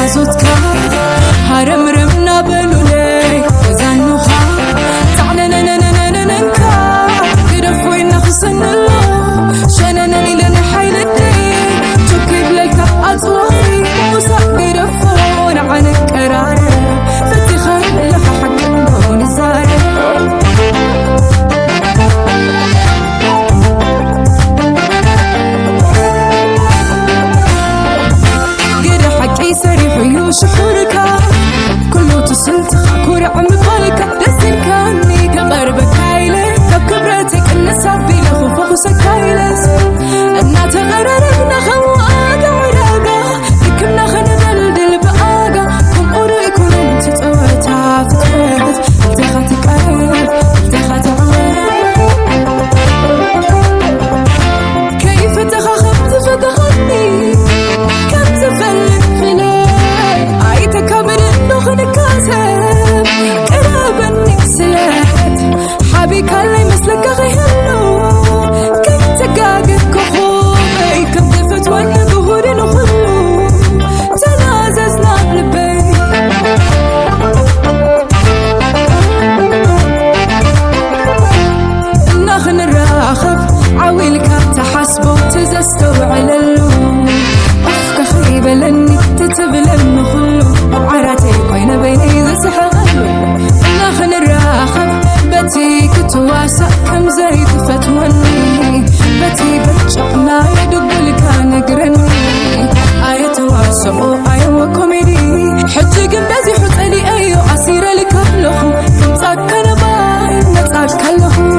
زوتكا هرم رمنا بلولي زانوخا تعلنننننننكا قرفوي نخصن الله شننني لنا حيل الدين تكيب لك أطواري موسى قرفون عن القرار فتخر لك حق نون الزاري سريح يوشحورك كله تسلتخ كورع مقالك دسلكاني كقربك هايلك كبرتك النسابي لخوفك وسكايلس أنا تغررنا خواقع وراقا لكمنا خندلدل بقاقا كم أوريكم انت تطورتها فتحت التخاتك عيب التخات عيب كيف تخاخمت فتخطني كم تفلت حبيك اللي مثلك غيهلو كي تقاقك كخوبي كم دفت وانا ظهوري نخلو تناززنا بلبي ناخن الراخب عويلك تحسبو تزستو على اللون أفك خيبة لاني تتبلن نخلو بعراتيك وين بيني ذا سحغلو ناخن الراخب بتي كتواسع كم زيت فتوني بتي برجعنا يدق لك نقرني آية تواسع آية وكوميدي حجي قنبزي حتالي أيو عسير لك أبلخو كم تاكنا باي نتاكلخو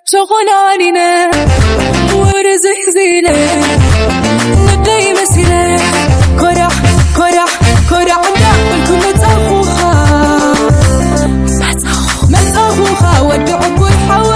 شغلانينا ورزق زينة ندي مسيرة كرع كرع كرع عندكم متأخوخا ودعوا بوي حوا